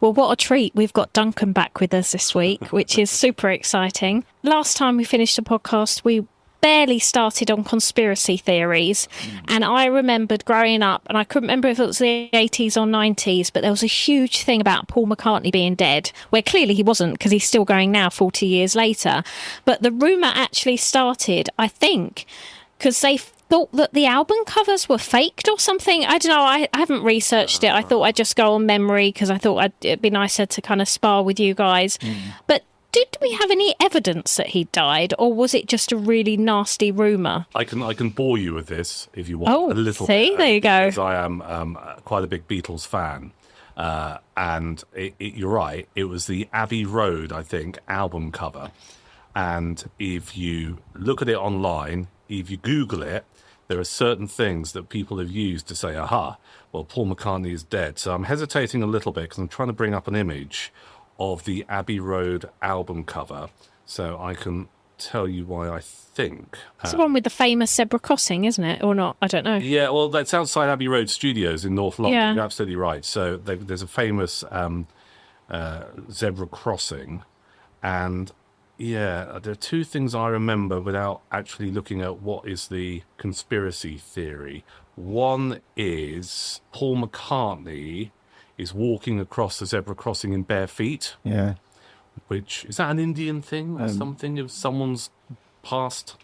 Well, what a treat. We've got Duncan back with us this week, which is super exciting. Last time we finished the podcast, we barely started on conspiracy theories. And I remembered growing up, and I couldn't remember if it was the 80s or 90s, but there was a huge thing about Paul McCartney being dead, where clearly he wasn't, because he's still going now 40 years later. But the rumour actually started, I think, because they thought that the album covers were faked or something. I don't know. I haven't researched it. I thought I'd just go on memory because I thought it'd be nicer to kind of spar with you guys. But did we have any evidence that he died, or was it just a really nasty rumour? I can bore you with this if you want a little see, bit. There you go. Because I am quite a big Beatles fan. And you're right, it was the Abbey Road, I think, album cover. And if you look at it online, if you Google it, there are certain things that people have used to say, aha, well, Paul McCartney is dead. So I'm hesitating a little bit because I'm trying to bring up an image of the Abbey Road album cover so I can tell you why I think. It's the one with the famous zebra crossing, isn't it? Or not? I don't know. Yeah, well, that's outside Abbey Road Studios in North London. Yeah. You're absolutely right. So there's a famous zebra crossing. And yeah, there are two things I remember without actually looking at what is the conspiracy theory. One is Paul McCartney is walking across the zebra crossing in bare feet. Yeah. Which, is that an Indian thing or something? If someone's passed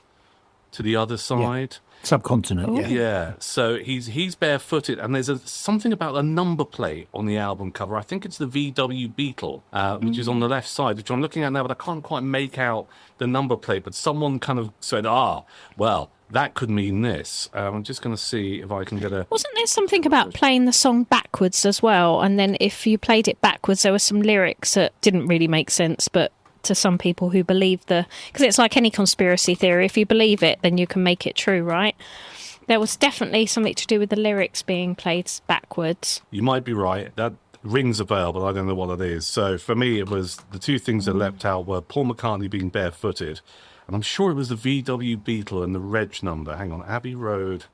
to the other side? Subcontinent, yeah. Yeah, so he's barefooted, and there's something about a number plate on the album cover. I think it's the VW Beetle, which is on the left side, which I'm looking at now, but I can't quite make out the number plate. But someone kind of said, well, that could mean this. I'm just going to see if I can get a... Wasn't there something about playing the song backwards as well? And then if you played it backwards, there were some lyrics that didn't really make sense, but to some people who believe because it's like any conspiracy theory, if you believe it, then you can make it true, right? There was definitely something to do with the lyrics being played backwards. You might be right. That rings a bell, but I don't know what it is. So for me, it was the two things that leapt out were Paul McCartney being barefooted, and I'm sure it was the VW Beetle and the reg number. Hang on, Abbey Road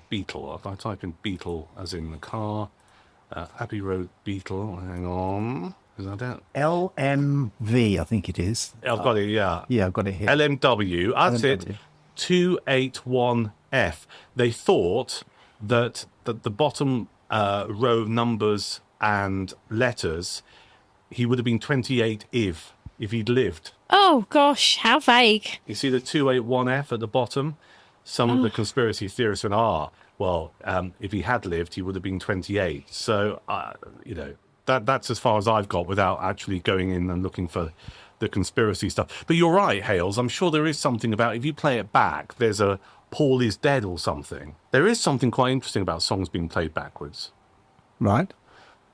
Beetle. If I type in Beetle as in the car, Abbey Road Beetle, hang on. LMV, I think it is. I've got it, yeah. Yeah, I've got it here. LMW, that's LMW. it, 281F. They thought that the bottom row of numbers and letters, he would have been 28 if he'd lived. Oh, gosh, how vague. You see the 281F at the bottom? Some of the conspiracy theorists went, well, if he had lived, he would have been 28. So, that's as far as I've got without actually going in and looking for the conspiracy stuff. But you're right, Hales. I'm sure there is something about, if you play it back, there's a Paul is dead or something. There is something quite interesting about songs being played backwards. Right.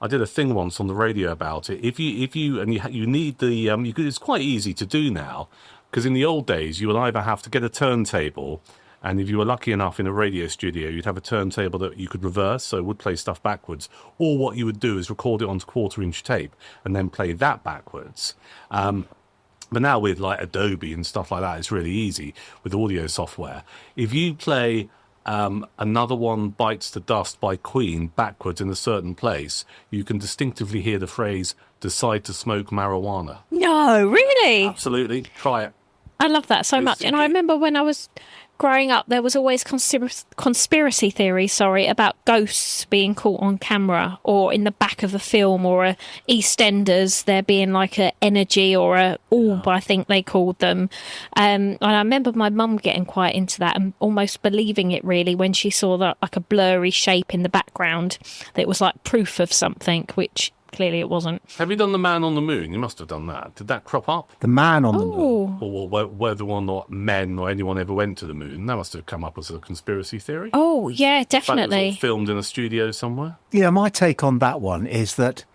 I did a thing once on the radio about it. If you need the it's quite easy to do now, because in the old days you would either have to get a turntable, and if you were lucky enough in a radio studio, you'd have a turntable that you could reverse, so it would play stuff backwards. Or what you would do is record it onto 1/4-inch tape and then play that backwards. But now with like Adobe and stuff like that, it's really easy with audio software. If you play Another One Bites the Dust by Queen backwards in a certain place, you can distinctively hear the phrase, decide to smoke marijuana. No, really? Absolutely. Try it. I love that so much. And I remember when I was growing up, there was always conspiracy theory, about ghosts being caught on camera or in the back of a film, or a EastEnders, there being like a energy or a orb, I think they called them. And I remember my mum getting quite into that and almost believing it really when she saw that like a blurry shape in the background that was like proof of something, which clearly it wasn't. Have you done the Man on the Moon? You must have done that. Did that crop up? The Man on the Moon. Or whether or not men or anyone ever went to the moon. That must have come up as a conspiracy theory. Oh, yeah, In fact, it was definitely. all filmed in a studio somewhere. Yeah, my take on that one is that,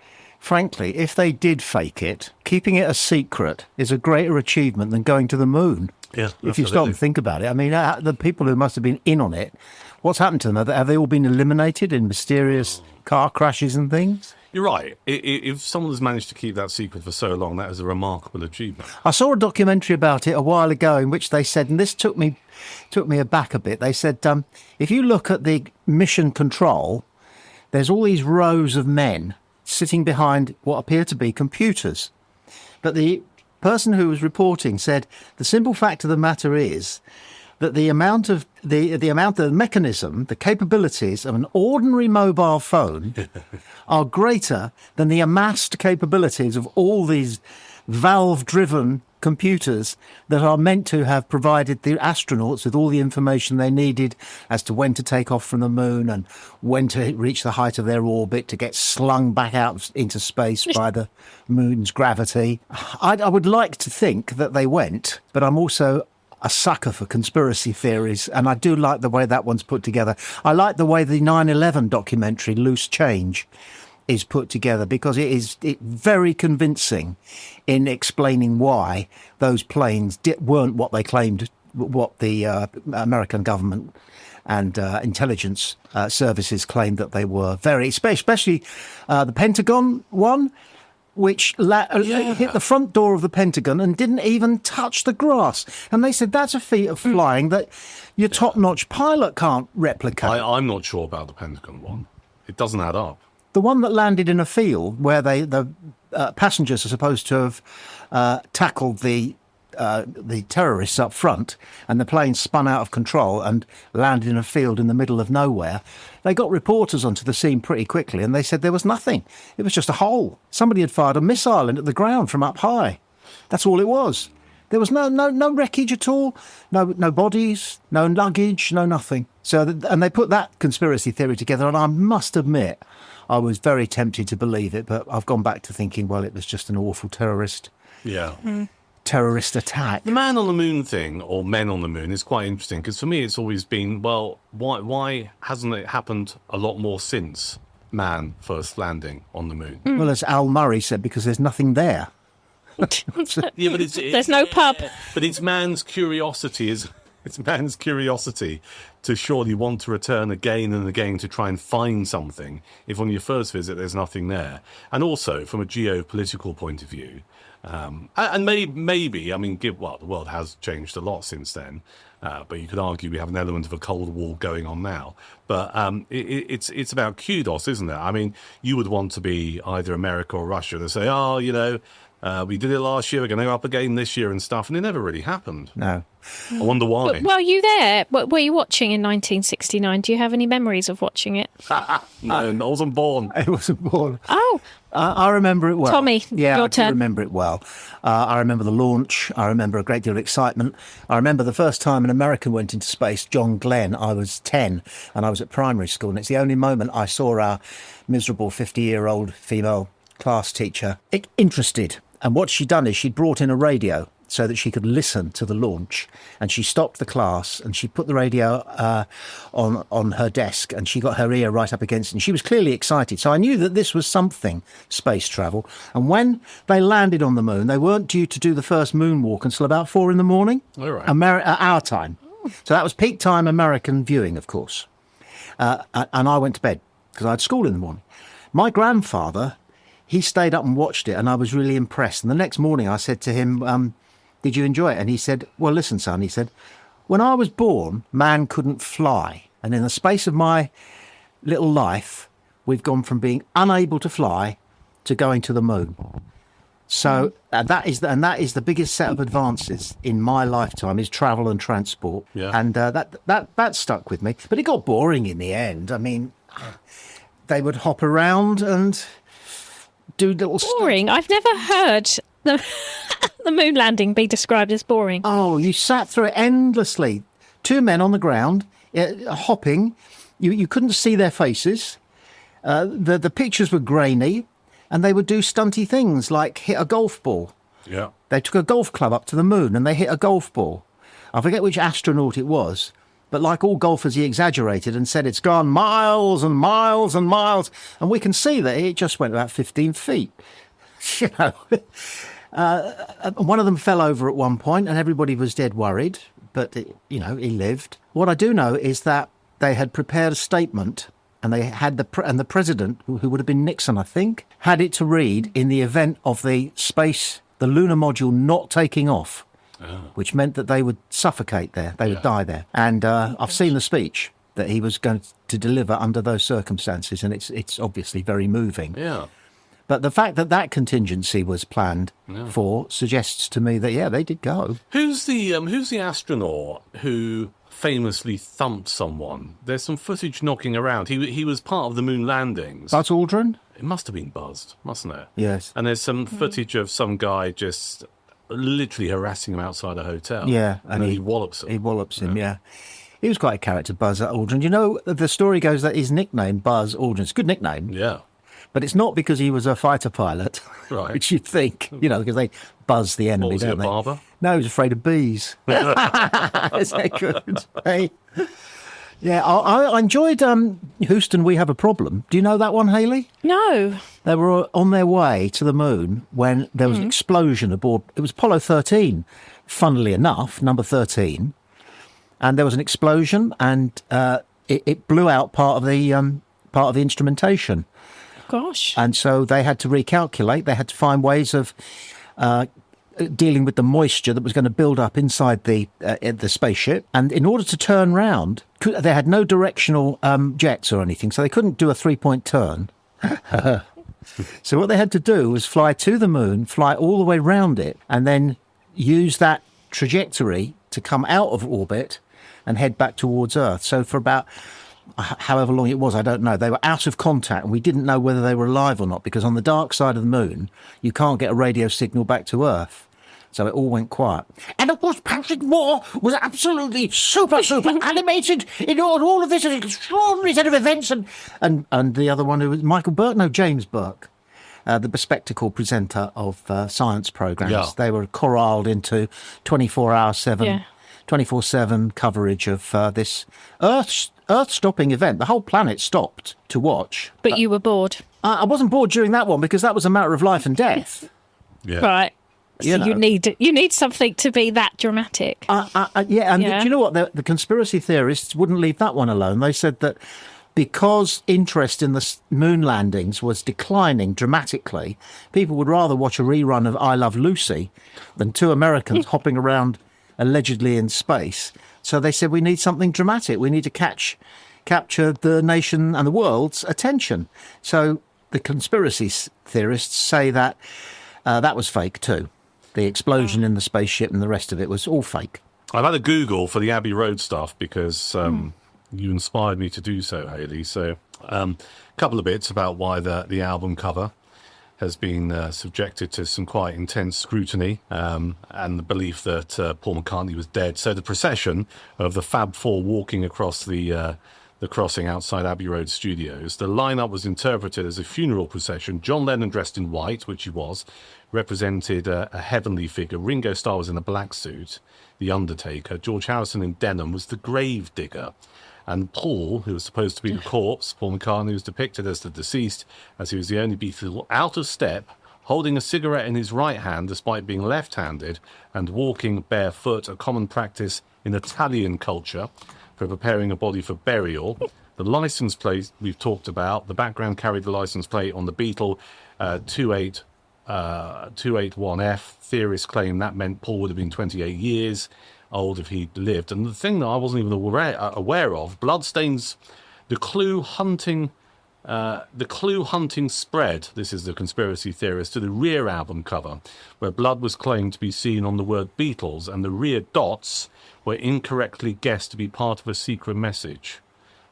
frankly, if they did fake it, keeping it a secret is a greater achievement than going to the moon. Yeah, If you stop and think about it. I mean, the people who must have been in on it, what's happened to them? Have they all been eliminated in mysterious car crashes and things? You're right. If someone has managed to keep that secret for so long, that is a remarkable achievement. I saw a documentary about it a while ago in which they said, and this took me aback a bit, they said, if you look at the mission control, there's all these rows of men sitting behind what appear to be computers. But the person who was reporting said the simple fact of the matter is that the amount of the mechanism, the capabilities of an ordinary mobile phone are greater than the amassed capabilities of all these valve-driven computers that are meant to have provided the astronauts with all the information they needed as to when to take off from the moon and when to reach the height of their orbit to get slung back out into space by the moon's gravity. I would like to think that they went, but I'm also a sucker for conspiracy theories, and I do like the way that one's put together. I like the way the 9/11 documentary, Loose Change, is put together, because it's very convincing in explaining why those planes weren't what they claimed, what the American government and intelligence services claimed that they were. Especially the Pentagon one, which hit the front door of the Pentagon and didn't even touch the grass. And they said that's a feat of flying that your top-notch pilot can't replicate. I'm not sure about the Pentagon one. It doesn't add up. The one that landed in a field where the passengers are supposed to have tackled the terrorists up front, and the plane spun out of control and landed in a field in the middle of nowhere. They got reporters onto the scene pretty quickly, and they said there was nothing. It was just a hole. Somebody had fired a missile into the ground from up high. That's all it was. There was no wreckage at all, no bodies, no luggage, no nothing. And they put that conspiracy theory together, and I must admit, I was very tempted to believe it, but I've gone back to thinking, well, it was just an awful terrorist attack. The man on the moon thing, or men on the moon, is quite interesting, because for me it's always been, well, why hasn't it happened a lot more since man first landing on the moon? Well, as Al Murray said, because there's nothing there. Yeah, but there's no pub. But it's man's curiosity to surely want to return again and again to try and find something if on your first visit there's nothing there. And also from a geopolitical point of view, and maybe, I mean, the world has changed a lot since then, but you could argue we have an element of a Cold War going on now. But it's about kudos, isn't it? I mean, you would want to be either America or Russia to say, we did it last year, we're going to go up again this year and stuff, and it never really happened. No. I wonder why. Were you there? Were you watching in 1969? Do you have any memories of watching it? No, I wasn't born. I wasn't born. Oh. I remember it well. Tommy, your turn. I do remember it well. I remember the launch. I remember a great deal of excitement. I remember the first time an American went into space, John Glenn. I was 10 and I was at primary school, and it's the only moment I saw our miserable 50-year-old female class teacher interested. And what she'd done is she'd brought in a radio so that she could listen to the launch, and she stopped the class and she put the radio on her desk, and she got her ear right up against it, and she was clearly excited. So I knew that this was something, space travel. And when they landed on the moon, they weren't due to do the first moonwalk until about 4 a.m. All right. Our time. So that was peak time American viewing, of course. And I went to bed because I had school in the morning. My grandfather, he stayed up and watched it, and I was really impressed. And the next morning I said to him, did you enjoy it? And he said, well, listen, son, he said, when I was born, man couldn't fly. And in the space of my little life, we've gone from being unable to fly to going to the moon. So that is the biggest set of advances in my lifetime, is travel and transport. Yeah. And that stuck with me. But it got boring in the end. I mean, they would hop around and do little boring. I've never heard the moon landing be described as boring. Oh, you sat through it endlessly. 2 men on the ground, hopping. You couldn't see their faces. The pictures were grainy, and they would do stunty things like hit a golf ball. Yeah. They took a golf club up to the moon and they hit a golf ball. I forget which astronaut it was, but like all golfers, he exaggerated and said it's gone miles and miles and miles. And we can see that it just went about 15 feet. You know, one of them fell over at one point and everybody was dead worried, but, he lived. What I do know is that they had prepared a statement, and they had the president, who would have been Nixon, I think, had it to read in the event of the lunar module not taking off, which meant that they would suffocate there. They would die there. And I've seen the speech. that he was going to deliver under those circumstances, and it's obviously very moving. Yeah. But the fact that that contingency was planned for suggests to me that, they did go. Who's the astronaut who famously thumped someone? There's some footage knocking around. He was part of the moon landings. Buzz Aldrin? It must have been buzzed, mustn't it? Yes. And there's some footage of some guy just literally harassing him outside a hotel. Yeah. And he wallops him. He wallops him, yeah. He was quite a character, Buzz Aldrin. You know, the story goes that his nickname, Buzz Aldrin, it's a good nickname. Yeah. But it's not because he was a fighter pilot, Right. which you'd think, because they buzz the enemy, What, was he don't a they? barber? No, he was afraid of bees. Is that good? Hey. Yeah, I enjoyed Houston, We Have a Problem. Do you know that one, Hayley? No. They were on their way to the moon when there was an explosion aboard. It was Apollo 13, funnily enough, number 13. And there was an explosion, and it blew out part of the instrumentation. Gosh. And so they had to recalculate. They had to find ways of dealing with the moisture that was going to build up inside the spaceship. And in order to turn round, they had no directional jets or anything, so they couldn't do a 3-point turn. So what they had to do was fly to the moon, fly all the way round it, and then use that trajectory to come out of orbit and head back towards Earth. So for about however long it was, I don't know, they were out of contact, and we didn't know whether they were alive or not, because on the dark side of the moon, you can't get a radio signal back to Earth. So it all went quiet. And of course, Patrick Moore was absolutely super animated in all of this extraordinary set of events. And the other one who was Michael Burke, no, James Burke, the bespectacle presenter of science programmes. Yeah. They were corralled into 24/7 coverage of this Earth-stopping event. The whole planet stopped to watch. But you were bored. I wasn't bored during that one because that was a matter of life and death. Yeah. Right. You So know. you need something to be that dramatic. Yeah, and Yeah. do you know what? The conspiracy theorists wouldn't leave that one alone. They said that because interest in the moon landings was declining dramatically, people would rather watch a rerun of I Love Lucy than two Americans hopping around allegedly in space. So they said, we need something dramatic. We need to capture the nation and the world's attention. So the conspiracy theorists say that that was fake too. The explosion in the spaceship and the rest of it was all fake. I've had a Google for the Abbey Road stuff because you inspired me to do so, Hayley. So a couple of bits about why the album cover has been subjected to some quite intense scrutiny and the belief that Paul McCartney was dead. So the procession of the Fab Four walking across the crossing outside Abbey Road Studios, the lineup was interpreted as a funeral procession. John Lennon dressed in white, which he was, represented a heavenly figure. Ringo Starr was in a black suit, the Undertaker. George Harrison in denim was the grave digger. And Paul, who was supposed to be the corpse, Paul McCartney, was depicted as the deceased, as he was the only Beatle out of step, holding a cigarette in his right hand despite being left-handed, and walking barefoot, a common practice in Italian culture for preparing a body for burial. The license plate we've talked about, the background carried the license plate on the Beetle 281F. Theorists claim that meant Paul would have been 28 years old if he'd lived. And the thing that I wasn't even aware of, bloodstains, the clue hunting spread, this is the conspiracy theorist, to the rear album cover, where blood was claimed to be seen on the word Beatles, and the rear dots were incorrectly guessed to be part of a secret message.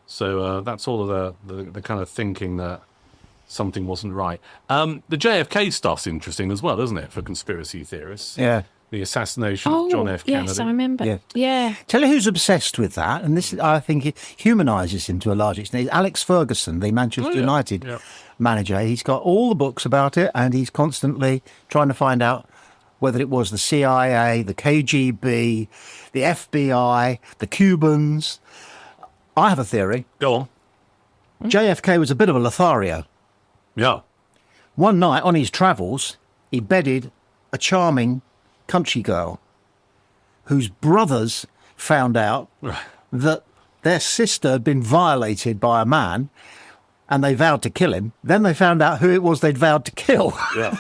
So that's all of the kind of thinking that something wasn't right. The JFK stuff's interesting as well, isn't it, for conspiracy theorists? Yeah. The assassination of John F. Kennedy. Yes, I remember. Yeah. Yeah. Tell you who's obsessed with that, and this, I think, it humanises him to a large extent. Alex Ferguson, the Manchester United manager. He's got all the books about it, and he's constantly trying to find out whether it was the CIA, the KGB, the FBI, the Cubans. I have a theory. Go on. JFK was a bit of a Lothario. Yeah. One night on his travels, he bedded a charming country girl whose brothers found out that their sister had been violated by a man and they vowed to kill him. Then they found out who it was they'd vowed to kill. Yeah.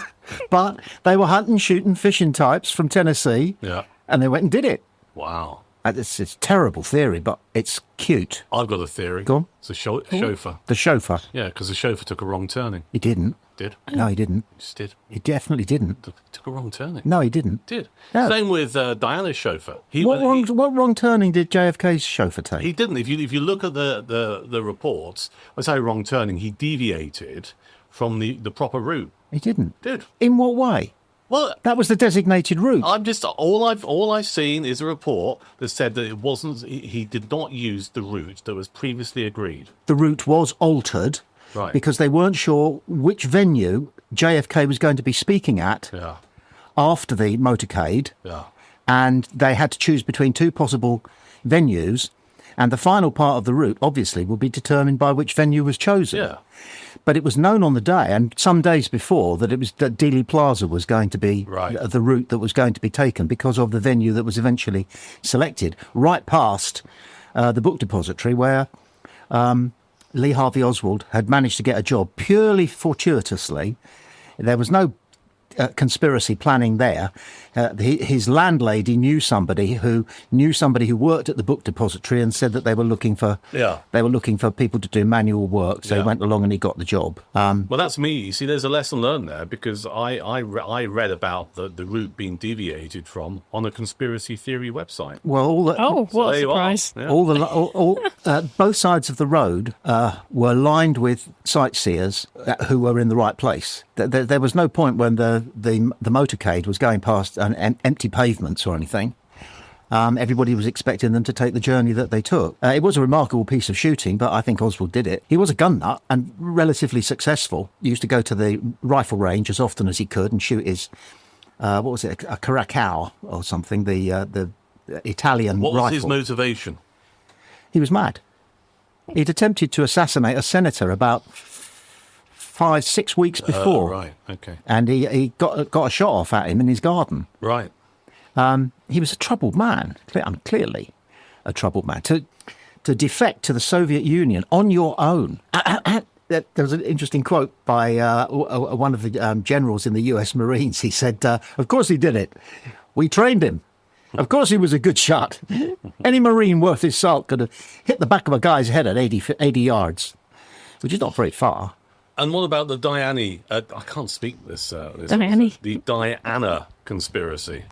But they were hunting, shooting, fishing types from Tennessee Yeah. and they went and did it. Wow. It's a terrible theory, but it's cute. I've got a theory. Go on. It's a chauffeur. The chauffeur. Yeah, because the chauffeur took a wrong turning. He didn't. Did? No, he didn't. He just did. He definitely didn't. Took a wrong turning. No, he didn't. Did. No. Same with Diana's chauffeur. What wrong turning did JFK's chauffeur take? He didn't. If you look at the reports, I say wrong turning. He deviated from the proper route. He didn't. Did. In what way? Well, That was the designated route. I'm just all I've seen is a report that said that it wasn't. He did not use the route that was previously agreed. The route was altered Right. because they weren't sure which venue JFK was going to be speaking at Yeah. after the motorcade, Yeah. and they had to choose between two possible venues, and the final part of the route obviously would be determined by which venue was chosen. Yeah. But it was known on the day and some days before that Dealey Plaza was going to be Right. the route that was going to be taken because of the venue that was eventually selected, right past the book depository where Lee Harvey Oswald had managed to get a job purely fortuitously. There was no conspiracy planning there. His landlady knew somebody who worked at the book depository and said that they were looking for people to do manual work. So he Yeah. went along and he got the job. Well, that's me. You see, there's a lesson learned there because I read about the route being deviated from on a conspiracy theory website. Well, all the, Oh, what a there you are. surprise. Yeah. both sides of the road were lined with sightseers who were in the right place. There was no point when the motorcade was going past empty pavements or anything. Everybody was expecting them to take the journey that they took. It was a remarkable piece of shooting, but I think Oswald did it. He was a gun nut and relatively successful. He used to go to the rifle range as often as he could and shoot his, a Caracao or something, the Italian What was rifle. his motivation? He was mad. He'd attempted to assassinate a senator about 5-6 weeks before. Right. Okay. And he got a shot off at him in his garden. Right. He was a troubled man, clearly a troubled man. To defect to the Soviet Union on your own. There was an interesting quote by one of the generals in the US Marines. He said, of course he did it. We trained him. Of course he was a good shot. Any Marine worth his salt could have hit the back of a guy's head at 80 yards, which is not very far. And what about the Diana? I can't speak this. Diana. The Diana conspiracy.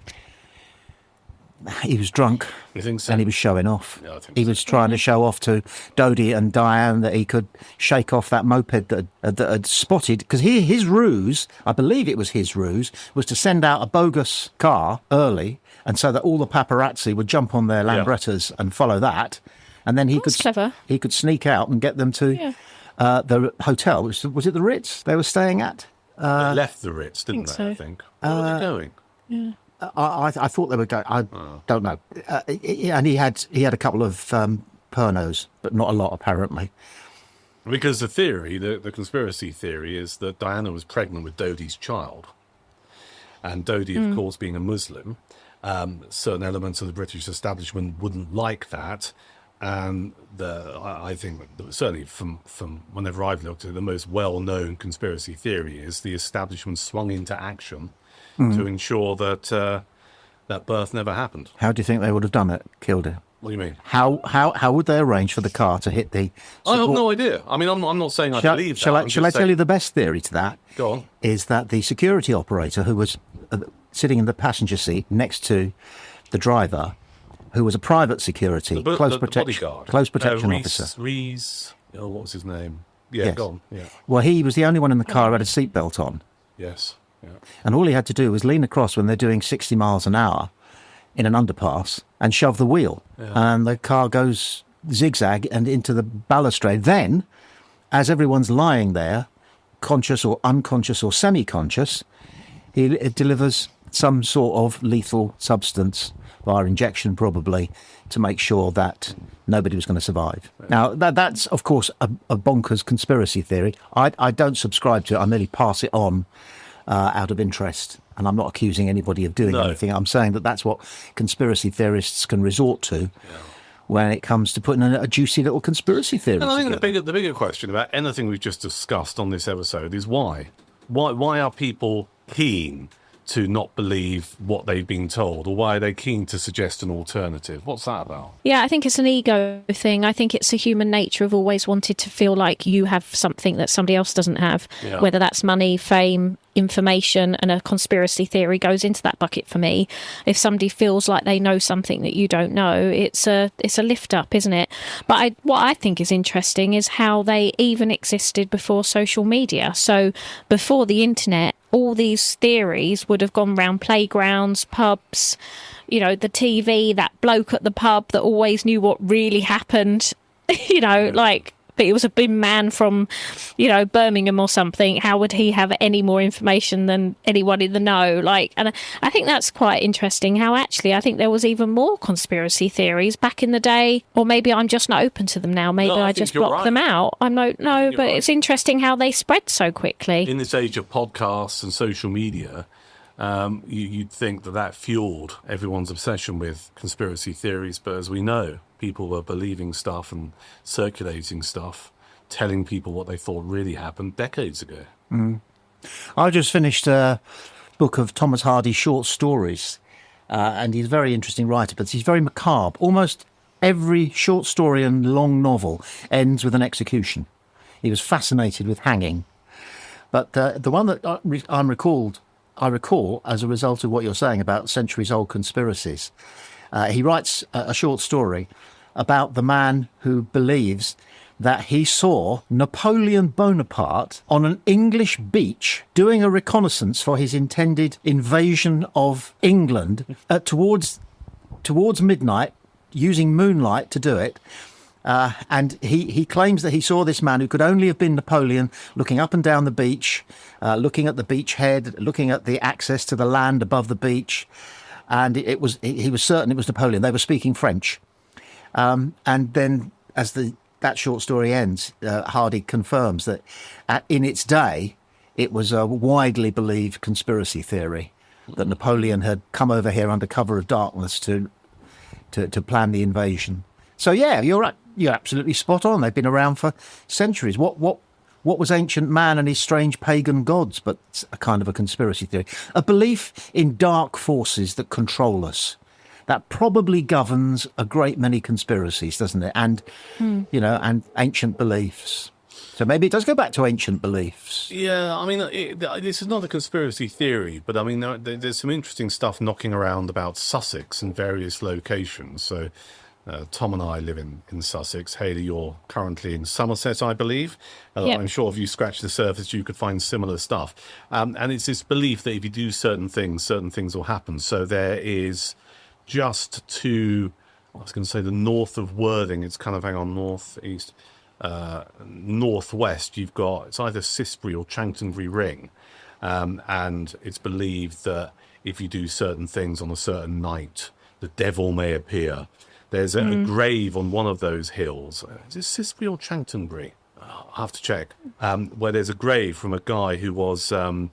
He was drunk. You think so? And he was showing off. Yeah, I think he so. was trying to show off to Dodie and Diane that he could shake off that moped that had spotted. Because his ruse, I believe it was his ruse, was to send out a bogus car early, and so that all the paparazzi would jump on their Lambrettas and follow that, and then he That's clever. he could sneak out and get them to the hotel. Was it the Ritz they were staying at? They left the Ritz, didn't they? so. I think. Where were they going? Yeah. I thought they were going. I don't know. And he had a couple of pernos, but not a lot apparently. Because the theory, the conspiracy theory, is that Diana was pregnant with Dodie's child, and Dodie, of course, being a Muslim, certain elements of the British establishment wouldn't like that. And I think that certainly from whenever I've looked at it, the most well-known conspiracy theory is the establishment swung into action to ensure that that birth never happened. How do you think they would have done it? Killed her? What do you mean? How would they arrange for the car to hit the? I have no idea. I mean, I'm not saying I believe that. Shall I I'm tell just saying- you the best theory to that? Go on. Is that the security operator who was sitting in the passenger seat next to the driver, who was a private security, close protection officer. Rees. Oh, what was his name? Yeah, Yes. go on. Yeah. Well, he was the only one in the car who had a seatbelt on. Yes. Yeah. And all he had to do was lean across when they're doing 60 miles an hour in an underpass and shove the wheel. And the car goes zigzag and into the balustrade. Then, as everyone's lying there, conscious or unconscious or semi-conscious, it delivers some sort of lethal substance via injection probably to make sure that nobody was going to survive. Now, that's, of course, a bonkers conspiracy theory. I don't subscribe to it. I merely pass it on out of interest. And I'm not accusing anybody of doing anything. I'm saying that that's what conspiracy theorists can resort to when it comes to putting a juicy little conspiracy theory And I think together. the bigger question about anything we've just discussed on this episode is why? Why are people keen to not believe what they've been told, or why are they keen to suggest an alternative? What's that about? Yeah, I think it's an ego thing. I think it's a human nature of always wanted to feel like you have something that somebody else doesn't have, whether that's money, fame, information, and a conspiracy theory goes into that bucket for me. If somebody feels like they know something that you don't know, it's a lift up, isn't it? But what I think is interesting is how they even existed before social media. So before the internet, all these theories would have gone round playgrounds, pubs, the TV, that bloke at the pub that always knew what really happened, but he was a big man from, Birmingham or something. How would he have any more information than anyone in the know? And I think that's quite interesting how actually I think there was even more conspiracy theories back in the day, or maybe I'm just not open to them now. Maybe I just block them out. I don't know, but it's interesting how they spread so quickly. In this age of podcasts and social media, you'd think that fueled everyone's obsession with conspiracy theories. But as we know, people were believing stuff and circulating stuff, telling people what they thought really happened decades ago. I just finished a book of Thomas Hardy's short stories, and he's a very interesting writer, but he's very macabre. Almost every short story and long novel ends with an execution. He was fascinated with hanging. But the one that I recall as a result of what you're saying about centuries-old conspiracies. He writes a short story about the man who believes that he saw Napoleon Bonaparte on an English beach doing a reconnaissance for his intended invasion of England towards midnight, using moonlight to do it. And he claims that he saw this man who could only have been Napoleon looking up and down the beach, looking at the beach head, looking at the access to the land above the beach. And he was certain it was Napoleon. They were speaking French. And then as that short story ends, Hardy confirms that in its day, it was a widely believed conspiracy theory that Napoleon had come over here under cover of darkness to plan the invasion. So, yeah, you're right. You're absolutely spot on. They've been around for centuries. What was ancient man and his strange pagan gods but a kind of a conspiracy theory? A belief in dark forces that control us. That probably governs a great many conspiracies, doesn't it? And, and ancient beliefs. So maybe it does go back to ancient beliefs. Yeah, I mean, this is not a conspiracy theory, but I mean, there's some interesting stuff knocking around about Sussex and various locations. So Tom and I live in Sussex. Hayley, you're currently in Somerset, I believe. Yep. I'm sure if you scratch the surface, you could find similar stuff. And it's this belief that if you do certain things will happen. So there is just to, I was going to say the north of Worthing, it's kind of northeast, northwest, you've got, it's either Cissbury or Chanctonbury Ring. And it's believed that if you do certain things on a certain night, the devil may appear. There's a grave on one of those hills. Is it Cissbury or Chanctonbury? I'll have to check. Where there's a grave from a guy who was a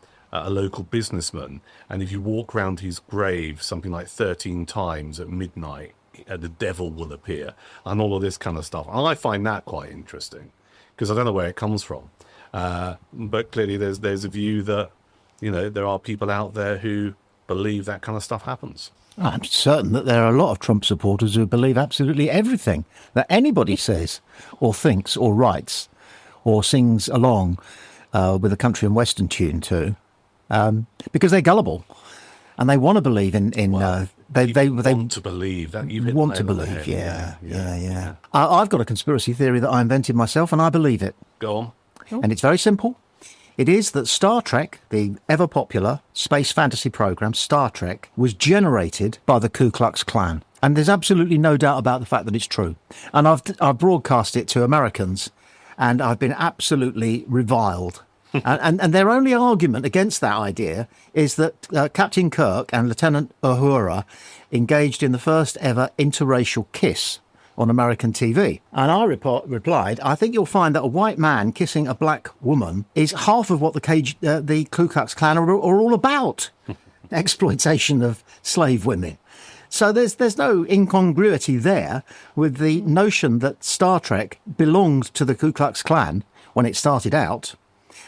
local businessman. And if you walk around his grave something like 13 times at midnight, the devil will appear. And all of this kind of stuff. And I find that quite interesting because I don't know where it comes from. But clearly there's a view that, there are people out there who believe that kind of stuff happens. I'm certain that there are a lot of Trump supporters who believe absolutely everything that anybody says or thinks or writes or sings along with a country and western tune to, because they're gullible and they want to believe in they want to believe that you want to believe. Yeah. I've got a conspiracy theory that I invented myself and I believe it. Go on. And it's very simple. It is that Star Trek, the ever-popular space fantasy program Star Trek, was generated by the Ku Klux Klan. And there's absolutely no doubt about the fact that it's true. And I've broadcast it to Americans, and I've been absolutely reviled. and their only argument against that idea is that Captain Kirk and Lieutenant Uhura engaged in the first ever interracial kiss on American TV. And I replied, I think you'll find that a white man kissing a black woman is half of what the Ku Klux Klan are all about. Exploitation of slave women. So there's no incongruity there with the notion that Star Trek belonged to the Ku Klux Klan when it started out.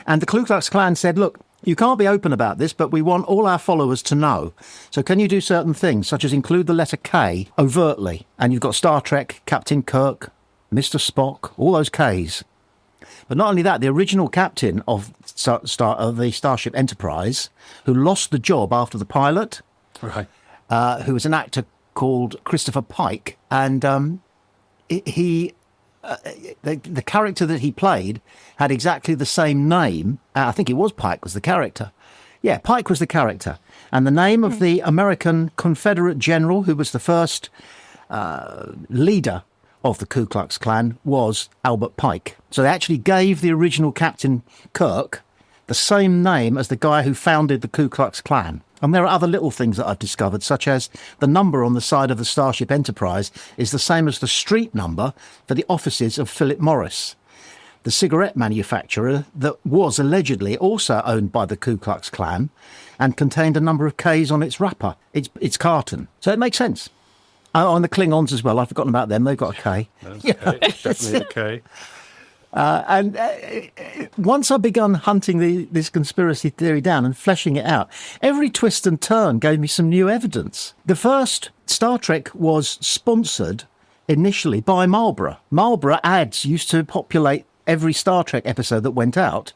And the Ku Klux Klan said, look, You can't be open about this, but we want all our followers to know. So can you do certain things, such as include the letter K overtly? And you've got Star Trek, Captain Kirk, Mr. Spock, all those Ks. But not only that, the original captain of the Starship Enterprise, who lost the job after the pilot, Right. who was an actor called Christopher Pike, and the character that he played had exactly the same name. I think it was Pike was the character. Yeah, Pike was the character. And the name of the American Confederate general who was the first leader of the Ku Klux Klan was Albert Pike. So they actually gave the original Captain Kirk the same name as the guy who founded the Ku Klux Klan. And there are other little things that I've discovered, such as the number on the side of the Starship Enterprise is the same as the street number for the offices of Philip Morris, the cigarette manufacturer that was allegedly also owned by the Ku Klux Klan and contained a number of Ks on its wrapper, its carton. So it makes sense. Oh, and the Klingons as well. I've forgotten about them. They've got a K. Okay. Definitely okay. And once I begun hunting this conspiracy theory down and fleshing it out, every twist and turn gave me some new evidence. The first Star Trek was sponsored initially by Marlboro. Marlboro ads used to populate every Star Trek episode that went out.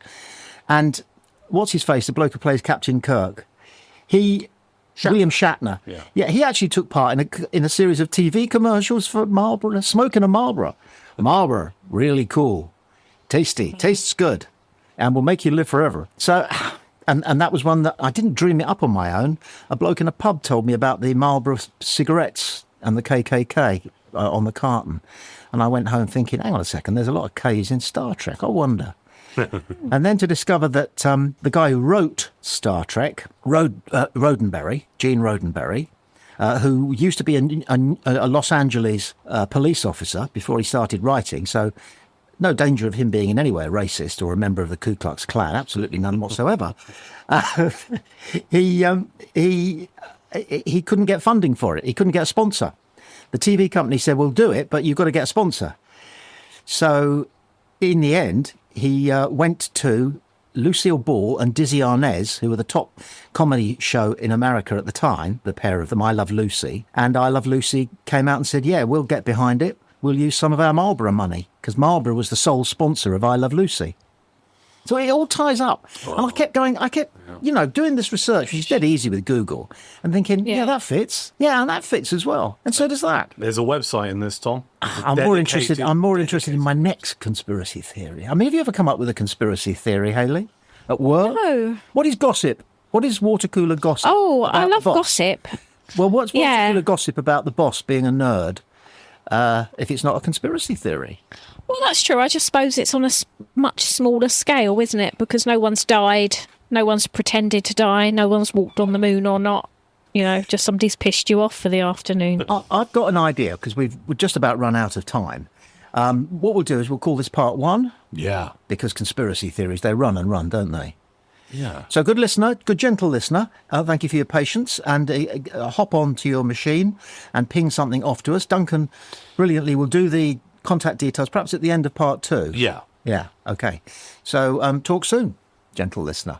And what's his face, the bloke who plays Captain Kirk, William Shatner. Yeah, he actually took part in a series of TV commercials for Marlboro, smoking a Marlboro. Marlboro, really cool. Tasty, tastes good, and will make you live forever. So, and that was one that I didn't dream it up on my own. A bloke in a pub told me about the Marlboro cigarettes and the KKK on the carton. And I went home thinking, hang on a second, there's a lot of Ks in Star Trek, I wonder. And then to discover that the guy who wrote Star Trek, Roddenberry, Gene Roddenberry, who used to be a Los Angeles police officer before he started writing, so no danger of him being in any way a racist or a member of the Ku Klux Klan, absolutely none whatsoever. He couldn't get funding for it. He couldn't get a sponsor. The TV company said, we'll do it, but you've got to get a sponsor. So in the end, he went to Lucille Ball and Dizzy Arnaz, who were the top comedy show in America at the time, the pair of them, I Love Lucy. And I Love Lucy came out and said, yeah, we'll get behind it. We'll use some of our Marlboro money, because Marlboro was the sole sponsor of I Love Lucy. So it all ties up. Wow. And I kept doing this research, which is dead easy with Google, and thinking, yeah, that fits. Yeah, and that fits as well. And so does that. There's a website in this, Tom. I'm more interested in my next conspiracy theory. I mean, have you ever come up with a conspiracy theory, Hayley? At work? No. What is gossip? What is water cooler gossip? Oh, I love gossip. Well, what's water cooler gossip about the boss being a nerd? If it's not a conspiracy theory. Well, that's true. I just suppose it's on a much smaller scale, isn't it? Because no one's died, no one's pretended to die, no one's walked on the moon or not. You know, just somebody's pissed you off for the afternoon. I've got an idea, because we've just about run out of time. What we'll do is we'll call this part 1. Yeah. Because conspiracy theories, they run and run, don't they? Yeah. So good listener, good gentle listener, thank you for your patience, and hop on to your machine and ping something off to us. Duncan brilliantly will do the contact details, perhaps at the end of part 2. Yeah. Yeah, okay. So talk soon, gentle listener.